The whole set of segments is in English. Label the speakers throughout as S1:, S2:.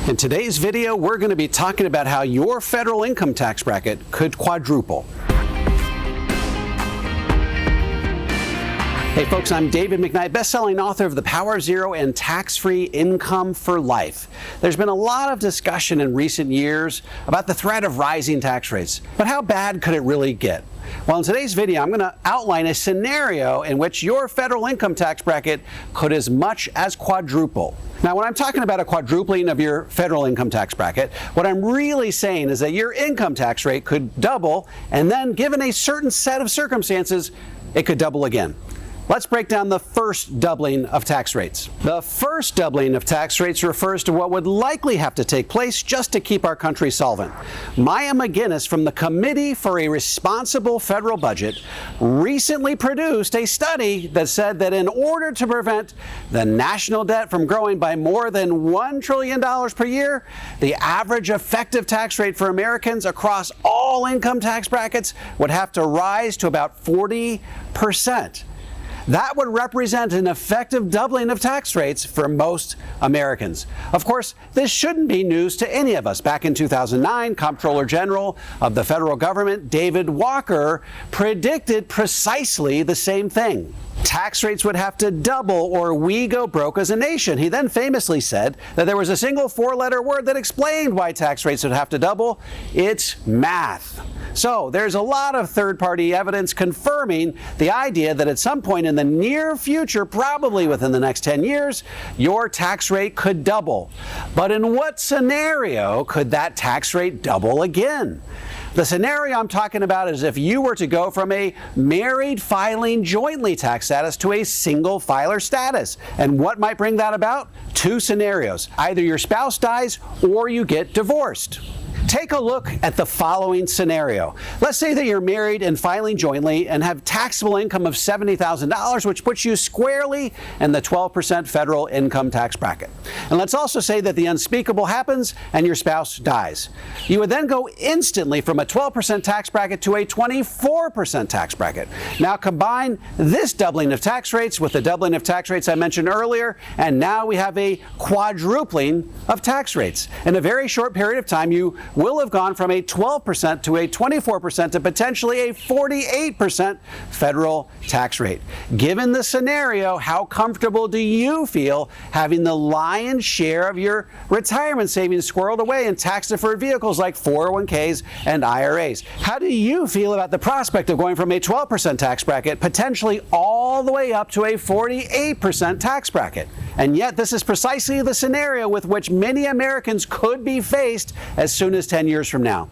S1: In today's video, we're going to be talking about how your federal income tax bracket could quadruple. Hey folks, I'm David McKnight, best-selling author of The Power of Zero and Tax-Free Income for Life. There's been a lot of discussion in recent years about the threat of rising tax rates, but how bad could it really get? Well, in today's video, I'm going to outline a scenario in which your federal income tax bracket could as much as quadruple. Now, when I'm talking about a quadrupling of your federal income tax bracket, what I'm really saying is that your income tax rate could double, and then given a certain set of circumstances, it could double again. Let's break down the first doubling of tax rates. The first doubling of tax rates refers to what would likely have to take place just to keep our country solvent. Maya McGinnis from the Committee for a Responsible Federal Budget recently produced a study that said that in order to prevent the national debt from growing by more than $1 trillion per year, the average effective tax rate for Americans across all income tax brackets would have to rise to about 40%. That would represent an effective doubling of tax rates for most Americans. Of course, this shouldn't be news to any of us. Back in 2009, Comptroller General of the federal government, David Walker, predicted precisely the same thing. Tax rates would have to double or we go broke as a nation. He then famously said that there was a single four-letter word that explained why tax rates would have to double. It's math. So there's a lot of third-party evidence confirming the idea that at some point in the near future, probably within the next 10 years, your tax rate could double. But in what scenario could that tax rate double again? The scenario I'm talking about is if you were to go from a married filing jointly tax status to a single filer status. And what might bring that about? Two scenarios. Either your spouse dies or you get divorced. Take a look at the following scenario. Let's say that you're married and filing jointly and have taxable income of $70,000, which puts you squarely in the 12% federal income tax bracket. And let's also say that the unspeakable happens and your spouse dies. You would then go instantly from a 12% tax bracket to a 24% tax bracket. Now combine this doubling of tax rates with the doubling of tax rates I mentioned earlier, and now we have a quadrupling of tax rates. In a very short period of time, you will have gone from a 12% to a 24% to potentially a 48% federal tax rate. Given the scenario, how comfortable do you feel having the lion's share of your retirement savings squirreled away in tax-deferred vehicles like 401ks and IRAs? How do you feel about the prospect of going from a 12% tax bracket potentially all the way up to a 48% tax bracket? And yet, this is precisely the scenario with which many Americans could be faced as soon as 10 years from now.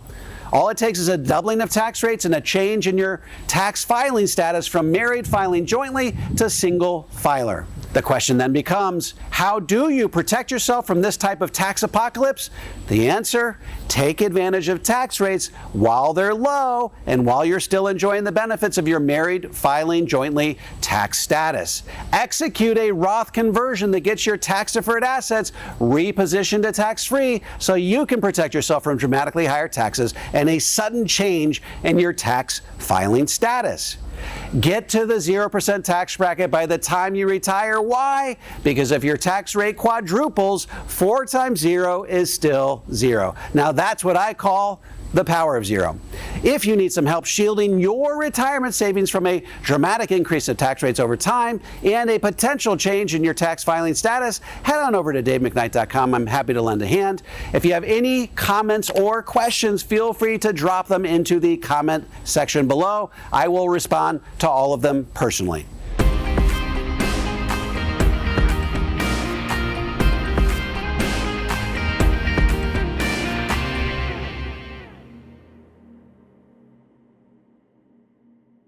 S1: All it takes is a doubling of tax rates and a change in your tax filing status from married filing jointly to single filer. The question then becomes, how do you protect yourself from this type of tax apocalypse? The answer, take advantage of tax rates while they're low and while you're still enjoying the benefits of your married filing jointly tax status. Execute a Roth conversion that gets your tax-deferred assets repositioned to tax-free so you can protect yourself from dramatically higher taxes and a sudden change in your tax filing status. Get to the 0% tax bracket by the time you retire. Why? Because if your tax rate quadruples, 4 times 0 is still 0. Now that's what I call the power of zero. If you need some help shielding your retirement savings from a dramatic increase of tax rates over time and a potential change in your tax filing status, head on over to davemcknight.com. I'm happy to lend a hand. If you have any comments or questions, feel free to drop them into the comment section below. I will respond to all of them personally.